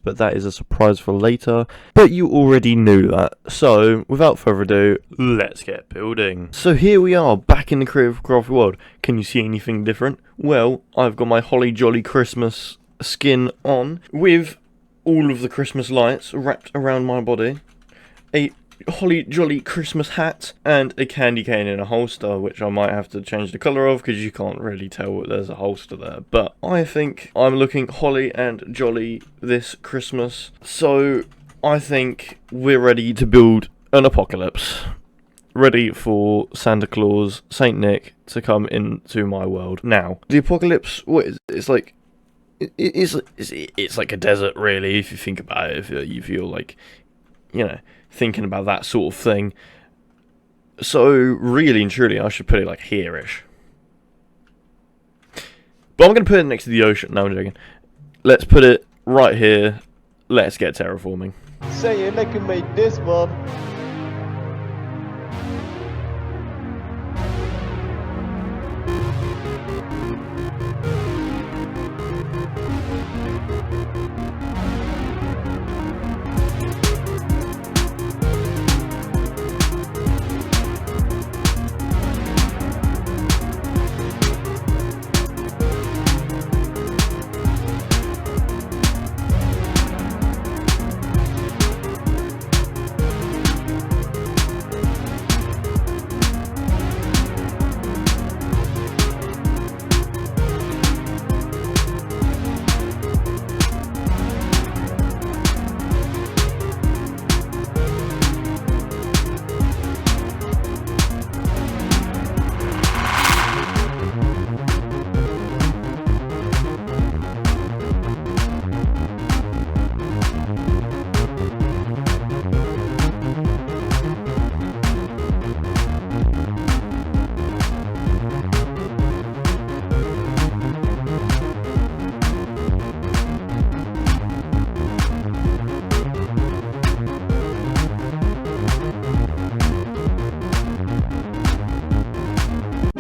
but that is a surprise for later. But you already knew that. So, without further ado, let's get building. So here we are, back in the CreativeCraft world. Can you see anything different? Well, I've got my Holly Jolly Christmas skin on, with all of the Christmas lights wrapped around my body. A Holly Jolly Christmas hat, and a candy cane in a holster, which I might have to change the colour of because you can't really tell there's a holster there. But I think I'm looking holly and jolly this Christmas, so I think we're ready to build an apocalypse. Ready for Santa Claus, Saint Nick, to come into my world. Now, the apocalypse, what is it? It's like, it's like a desert, really, if you think about it, if you feel like, you know, thinking about that sort of thing. So really and truly I should put it like here-ish, but I'm going to put it next to the ocean. No, I'm joking. Let's put it right here. Let's get terraforming. Saying they can make this one.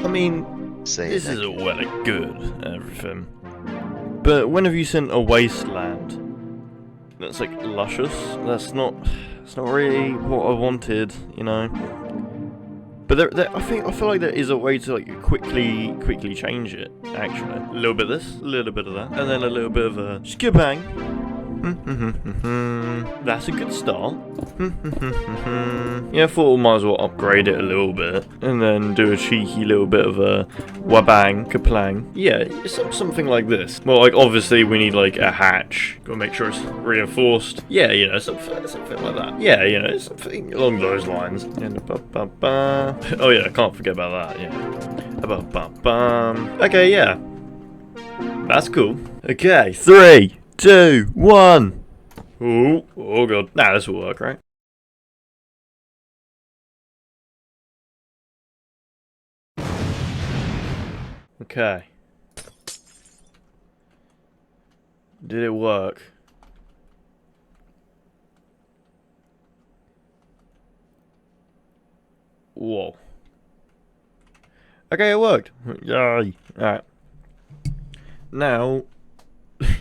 I mean, this is all well and good and everything, but when have you seen a wasteland that's like luscious? That's not really what I wanted, you know. But I feel like there is a way to like quickly change it. Actually, a little bit of this, a little bit of that, and then a little bit of a shebang. That's a good start. Yeah, I thought I might as well upgrade it a little bit and then do a cheeky little bit of a wabang kaplang. Yeah, something like this. Well, like obviously we need like a hatch. Gotta make sure it's reinforced. Yeah, you know, something like that. Yeah, you know, something along those lines. Oh yeah, I can't forget about that. Yeah. Okay, yeah, that's cool. Okay, 3, 2, 1. Oh god. Nah, this will work, right? Okay. Did it work? Whoa. Okay, it worked. Yay. Alright. Now,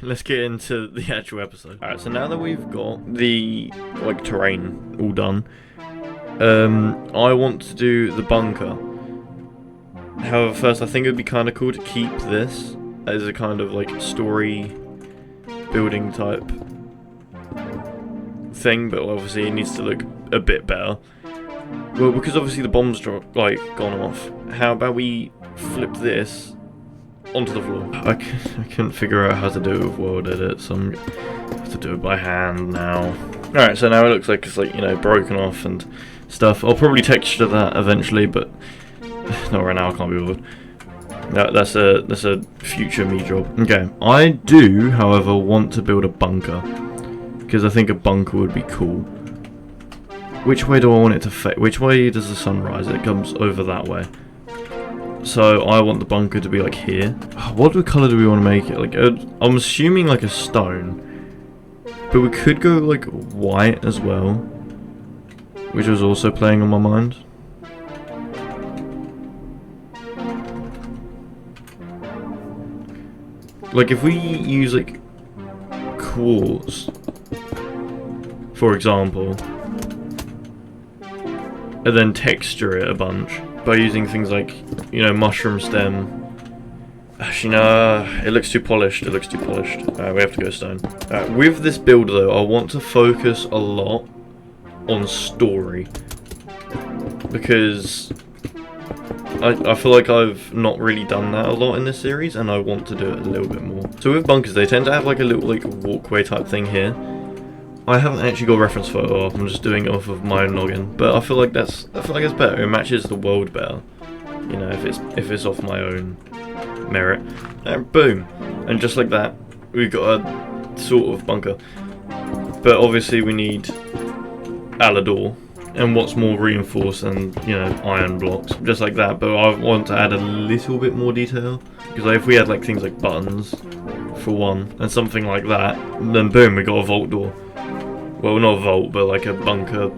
let's get into the actual episode. Alright, so now that we've got the, like, terrain all done, I want to do the bunker. However, first I think it would be kind of cool to keep this as a kind of, like, story building type thing, but obviously it needs to look a bit better. Well, because obviously the bomb's gone off, how about we flip this onto the floor? I couldn't figure out how to do it with World Edit, so I'm gonna have to do it by hand now. Alright, so now it looks like it's like, you know, broken off and stuff. I'll probably texture that eventually, but not right now, I can't be bothered. That's a future me job. Okay, I do, however, want to build a bunker, because I think a bunker would be cool. Which way do I want it to face? Which way does the sun rise? It comes over that way. So I want the bunker to be like here. What colour do we want to make it? Like, I'm assuming like a stone, but we could go like white as well, which was also playing on my mind. Like if we use like quartz, for example, and then texture it a bunch by using things like, you know, mushroom stem. Actually, no, it looks too polished. It looks too polished. We have to go stone. With this build, though, I want to focus a lot on story, because I feel like I've not really done that a lot in this series, and I want to do it a little bit more. So with bunkers, they tend to have like a little like walkway type thing here. I haven't actually got a reference photo up. I'm just doing it off of my own login, but I feel like it's better. It matches the world better, you know, if it's off my own merit. And boom, and just like that, we've got a sort of bunker. But obviously we need Alador, and what's more reinforced than, you know, iron blocks, just like that. But I want to add a little bit more detail, because like, if we had like things like buttons for one and something like that, then boom, we got a vault door. Well, not a vault, but like a bunker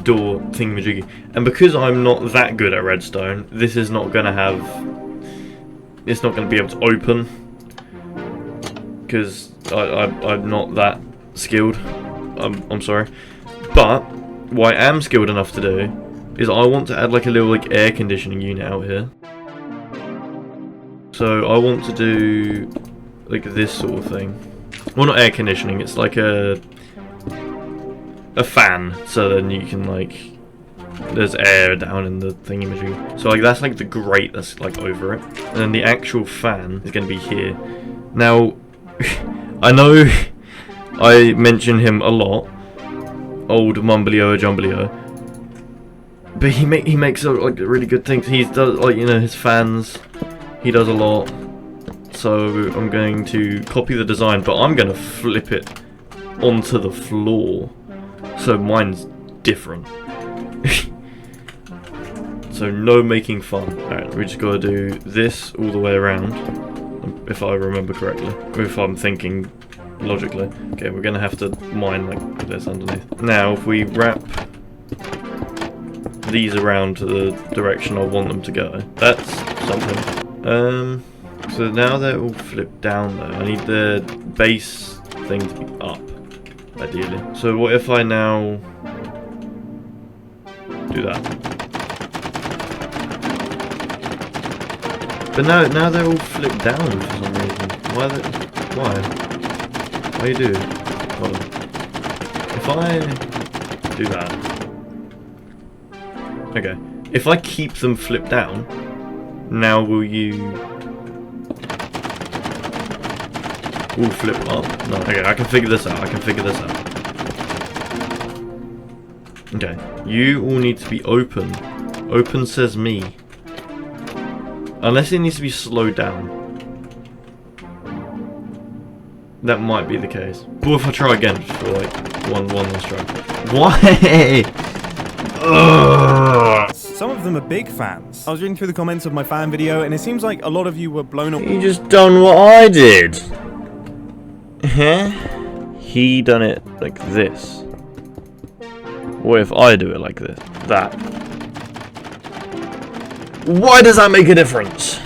door thingamajiggy. And because I'm not that good at redstone, this is not going to have... It's not going to be able to open, because I'm not that skilled. I'm sorry. But what I am skilled enough to do is I want to add like a little like air conditioning unit out here. So I want to do like this sort of thing. Well, not air conditioning, it's like a fan, so then you can like, there's air down in the thingy-majiggy. So like that's like the grate that's like over it, and then the actual fan is going to be here. Now I know I mention him a lot, old Mumblio Jumblio, but he makes like really good things. He does, like, you know, his fans, he does a lot. So I'm going to copy the design, but I'm going to flip it onto the floor, so mine's different. So no making fun. Alright, we just gotta do this all the way around, if I remember correctly, if I'm thinking logically. Okay, we're gonna have to mine like this underneath. Now if we wrap these around to the direction I want them to go, that's something. So now they're all flipped down though. I need the base thing to be up, ideally. So what if I now do that? But now they're all flipped down for some reason. Why you do? Hold on. If I do that, okay. If I keep them flipped down, now will you all flip up? No. Okay, I can figure this out. Okay, you all need to be open. Open says me. Unless it needs to be slowed down. That might be the case. But if I try again, just for like one last try. Why? Ugh. Some of them are big fans. I was reading through the comments of my fan video, and it seems like a lot of you were blown up. You just done what I did. Huh? He done it like this. What if I do it like this? That. Why does that make a difference?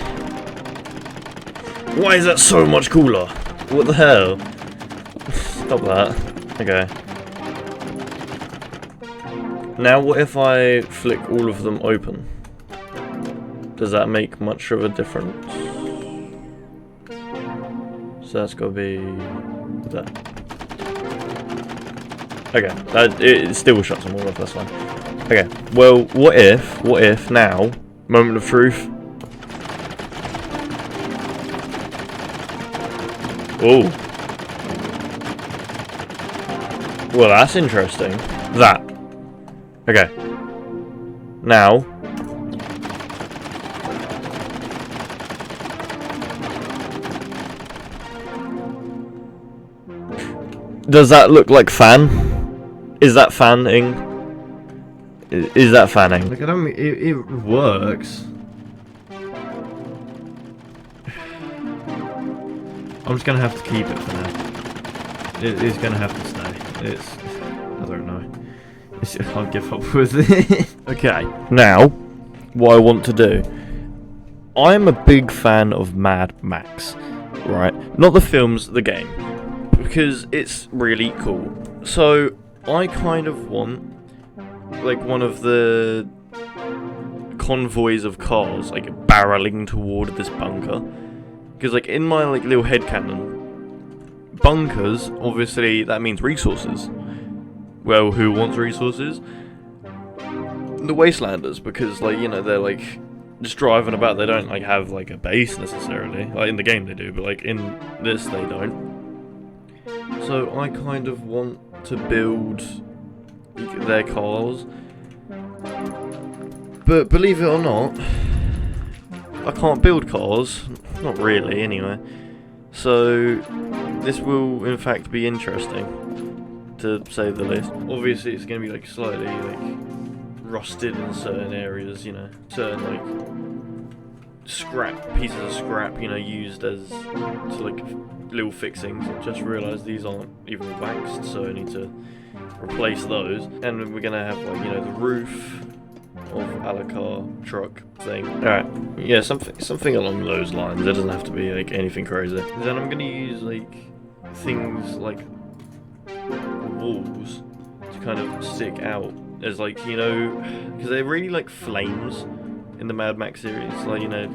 Why is that so much cooler? What the hell? Stop that. Okay. Now what if I flick all of them open? Does that make much of a difference? So that's gotta be that. Okay, it still shuts them all off, that's fine. Okay, well, what if now, moment of truth. Oh. Well, that's interesting. That. Okay. Now. Does that look like fan? Is that fanning? Is that fanning? Like, I don't mean, it works. I'm just gonna have to keep it for now. It is gonna have to stay. I don't know. I'll give up with it. Okay, now, what I want to do. I'm a big fan of Mad Max, right? Not the films, the game. Because it's really cool. So I kind of want like one of the convoys of cars like barreling toward this bunker, because like in my like little headcanon, bunkers obviously that means resources. Well, who wants resources? The Wastelanders, because like, you know, they're like just driving about. They don't like have like a base necessarily. Like in the game they do, but like in this they don't. So I kind of want to build their cars. But believe it or not, I can't build cars. Not really, anyway. So this will in fact be interesting, to say the least. Obviously it's going to be like slightly like rusted in certain areas, you know, certain like pieces of scrap, you know, used as to like little fixings. Just realised these aren't even waxed, so I need to replace those. And we're gonna have like, you know, the roof of a la carte truck thing. Alright, yeah, something along those lines. It doesn't have to be like anything crazy. Then I'm gonna use like things like walls to kind of stick out as like, you know, because they're really like flames in the Mad Max series. Like, you know,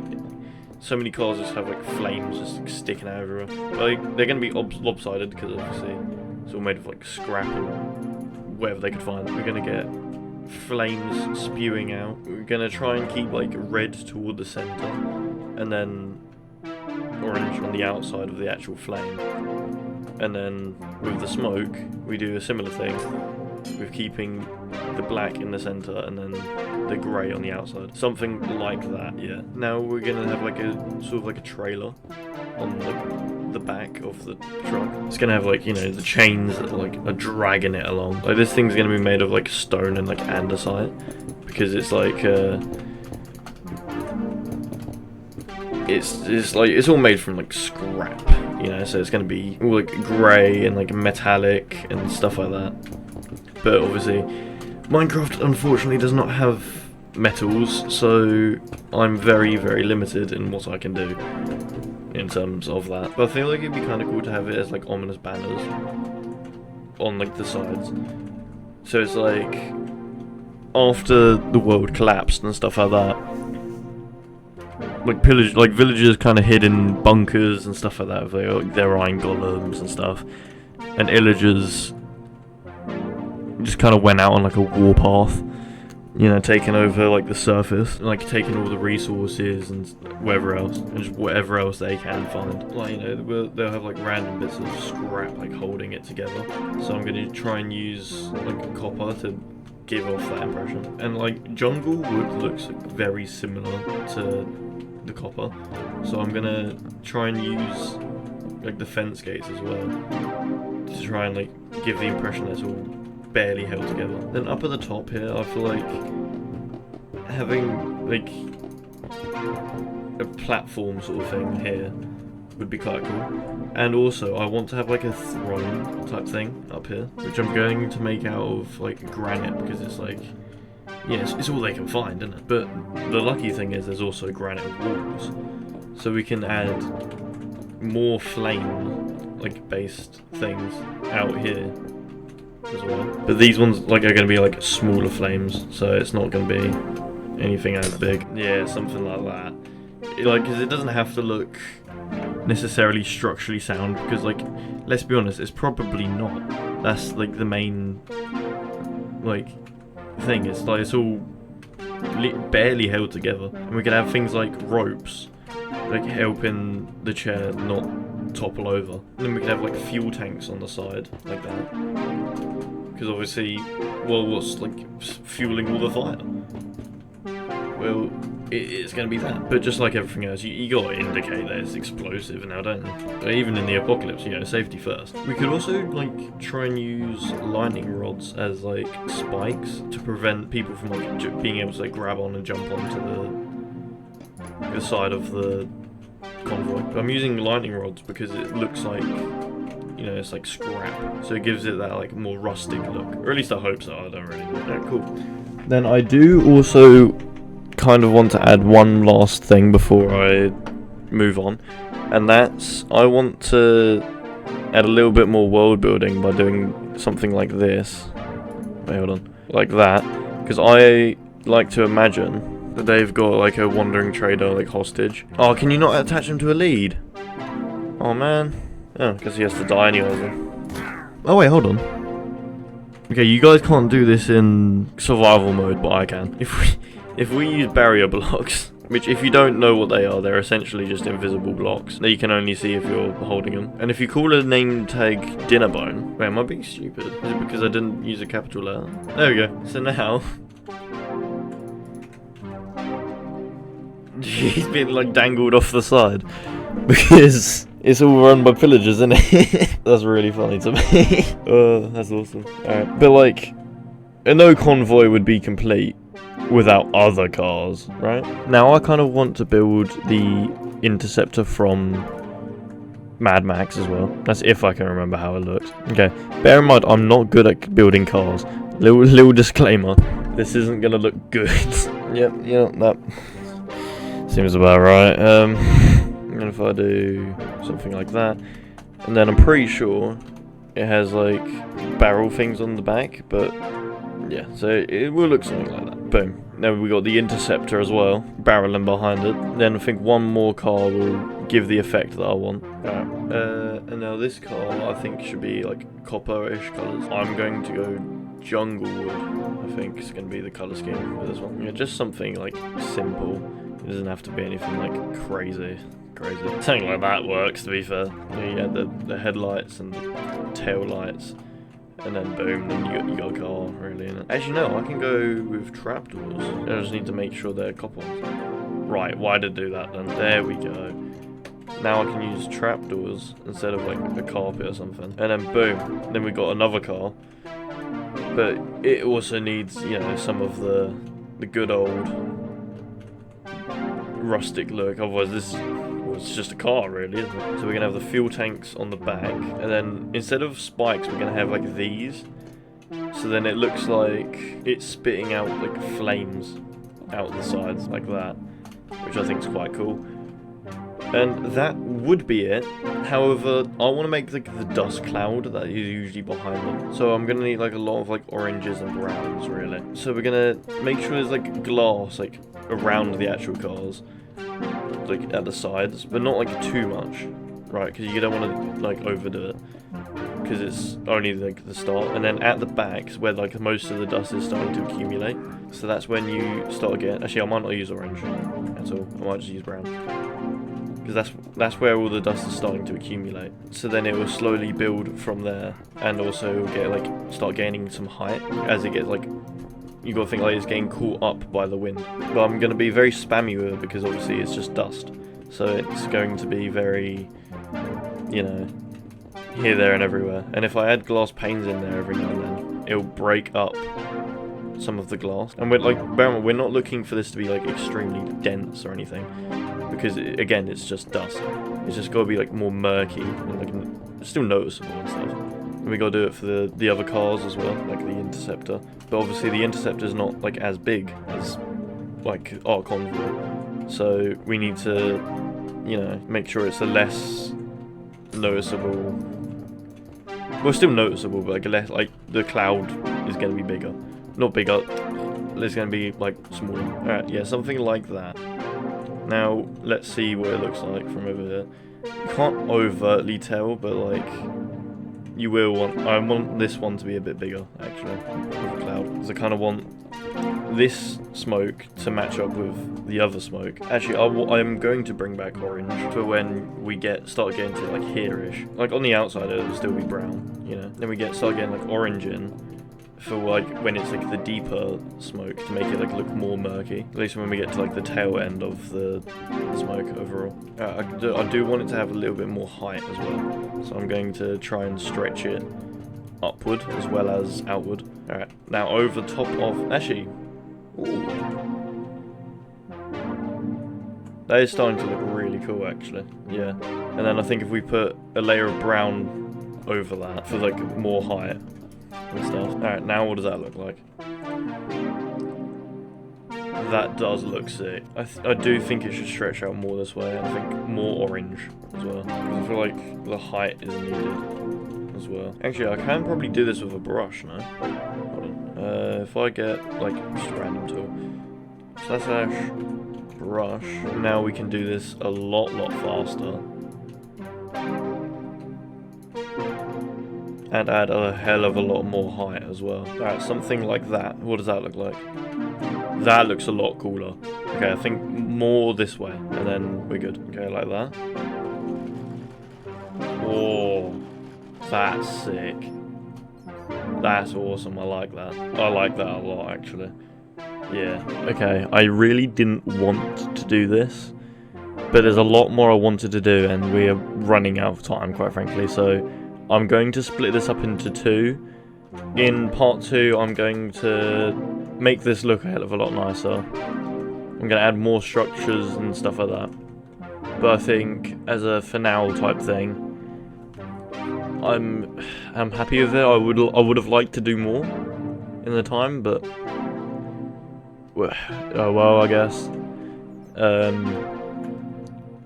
so many cars just have like flames just like, sticking out everywhere. But like, they're gonna be lopsided because obviously it's all made of like scrap and whatever they could find. We're gonna get flames spewing out. We're gonna try and keep like red toward the center and then orange on the outside of the actual flame. And then with the smoke, we do a similar thing with keeping the black in the center and then the grey on the outside. Something like that, yeah. Now we're gonna have like a sort of like a trailer on the back of the truck. It's gonna have like, you know, the chains that like are dragging it along. Like this thing's gonna be made of like stone and like andesite, because it's like it's like it's all made from like scrap, you know, so it's gonna be all like grey and like metallic and stuff like that. But obviously Minecraft unfortunately does not have metals, so I'm very, very limited in what I can do in terms of that. But I feel like it'd be kind of cool to have it as like ominous banners on like the sides. So it's like after the world collapsed and stuff like that, like villagers kind of hid in bunkers and stuff like that with their iron golems and stuff, and illagers just kind of went out on like a warpath, you know, taking over like the surface, and, like taking all the resources and whatever else, and just whatever else they can find. Like, you know, they'll have like random bits of scrap like holding it together. So I'm gonna try and use like copper to give off that impression. And like jungle wood looks like, very similar to the copper, so I'm gonna try and use like the fence gates as well to try and like give the impression that it's all barely held together. Then up at the top here, I feel like having like a platform sort of thing here would be quite cool. And also I want to have like a throne type thing up here, which I'm going to make out of like granite, because it's like, yeah, it's all they can find, isn't it? But the lucky thing is there's also granite walls, so we can add more flame like based things out here as well. But these ones like are going to be like smaller flames, so it's not going to be anything as big. Yeah, something like that. Like, because it doesn't have to look necessarily structurally sound, because like, let's be honest, it's probably not. That's like the main like thing. It's like it's all barely held together, and we can have things like ropes like helping the chair not topple over. And then we can have like fuel tanks on the side like that, because obviously, well, what's like fueling all the fire? Well, it's going to be that. But just like everything else, you got to indicate that it's explosive now, don't you? Even in the apocalypse, you know, safety first. We could also like try and use lightning rods as like spikes to prevent people from like being able to like grab on and jump onto the side of the convoy. But I'm using lightning rods because it looks like, you know, it's like scrap, so it gives it that like more rustic look, or at least I hope so. I don't really know. Yeah, cool. Then I do also kind of want to add one last thing before I move on, and that's I want to add a little bit more world building by doing something like this. Wait, hold on. Like that. Because I like to imagine that they've got like a wandering trader like hostage. Oh, can you not attach him to a lead? Oh man. Oh, because he has to die anyway then. Oh wait, hold on. Okay, you guys can't do this in survival mode, but I can. If we use barrier blocks, which if you don't know what they are, they're essentially just invisible blocks that you can only see if you're holding them. And if you call a name tag Dinnerbone, wait, am I being stupid? Is it because I didn't use a capital letter? There we go. So now, he's being like dangled off the side because it's all run by pillagers, isn't it? That's really funny to me. Oh, that's awesome. Alright, but like, no convoy would be complete without other cars, right? Now I kind of want to build the interceptor from Mad Max as well. That's if I can remember how it looks. Okay, bear in mind I'm not good at building cars. Little disclaimer, this isn't gonna look good. Yep, that seems about right. And if I do something like that, and then I'm pretty sure it has like barrel things on the back, but yeah, so it will look something like that. Boom. Then we got the interceptor as well, barreling behind it. Then I think one more car will give the effect that I want. Alright, and now this car I think should be like copper-ish colours. I'm going to go jungle wood. I think it's going to be the colour scheme for this one. Yeah, just something like simple. It doesn't have to be anything like crazy. Something like that works, to be fair. Yeah, the headlights and the tail lights. And then boom, then you got a car, really, innit? Actually, no, I can go with trapdoors. I just need to make sure they're copper ones. Right, why did I do that then? There we go. Now I can use trapdoors instead of like a carpet or something. And then boom, then we got another car. But it also needs, you know, some of the good old rustic look. Otherwise it's just a car, really, isn't it? So we're gonna have the fuel tanks on the back, and then instead of spikes we're gonna have like these, so then it looks like it's spitting out like flames out the sides like that, which I think is quite cool. And that would be it. However, I want to make like the dust cloud that is usually behind them, so I'm gonna need like a lot of like oranges and browns, really. So we're gonna make sure there's like glass like around the actual cars, like at the sides, but not like too much, right? Because you don't want to like overdo it, because it's only like the start. And then at the back is where like most of the dust is starting to accumulate, so that's when you start again. Actually, I might not use orange at all. I might just use brown, because that's where all the dust is starting to accumulate. So then it will slowly build from there, and also get start gaining some height as it gets like. You gotta think like it's getting caught up by the wind. But I'm gonna be very spammy with it because obviously it's just dust. So it's going to be very, you know, here, there and everywhere. And if I add glass panes in there every now and then, it'll break up some of the glass. And we're not looking for this to be like extremely dense or anything, because again, it's just dust. It's just gotta be like more murky and like still noticeable and stuff. And we gotta do it for the other cars as well, like the interceptor. But obviously the interceptor is not like as big as like our convoy, so we need to, you know, make sure it's a less noticeable. Well, still noticeable, but like less, like the cloud is going to be bigger, not bigger. It's going to be like smaller. All right, yeah, something like that. Now let's see what it looks like from over here. You can't overtly tell, but like. You will want. I want this one to be a bit bigger, actually, with the cloud, because I kind of want this smoke to match up with the other smoke. Actually, I'm going to bring back orange for when we start getting to like here-ish. Like on the outside, it'll still be brown, you know. Then we start getting like orange in for like when it's like the deeper smoke to make it like look more murky. At least when we get to like the tail end of the smoke overall. I do want it to have a little bit more height as well, so I'm going to try and stretch it upward as well as outward. Alright, now over top of, actually, ooh, that is starting to look really cool, actually. Yeah, and then I think if we put a layer of brown over that for like more height and stuff. Alright, now what does that look like? That does look sick. I do think it should stretch out more this way. I think more orange as well. I feel like the height is needed as well. Actually, I can probably do this with a brush, no? Hold on. If I get, like, just a random tool. Slash brush. Now we can do this a lot faster. And add a hell of a lot more height as well. Alright, something like that. What does that look like? That looks a lot cooler. Okay, I think more this way, and then we're good. Okay, like that. Oh, that's sick. That's awesome, I like that. I like that a lot, actually. Yeah. Okay, I really didn't want to do this, but there's a lot more I wanted to do, and we are running out of time, quite frankly, so I'm going to split this up into two. In part 2, I'm going to make this look a hell of a lot nicer. I'm going to add more structures and stuff like that. But I think, as a for now type thing, I'm happy with it. I would have liked to do more in the time, but oh well, I guess.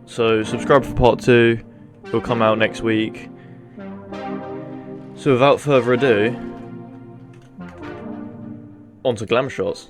So subscribe for part 2. It'll come out next week. So without further ado, on to glamour shots.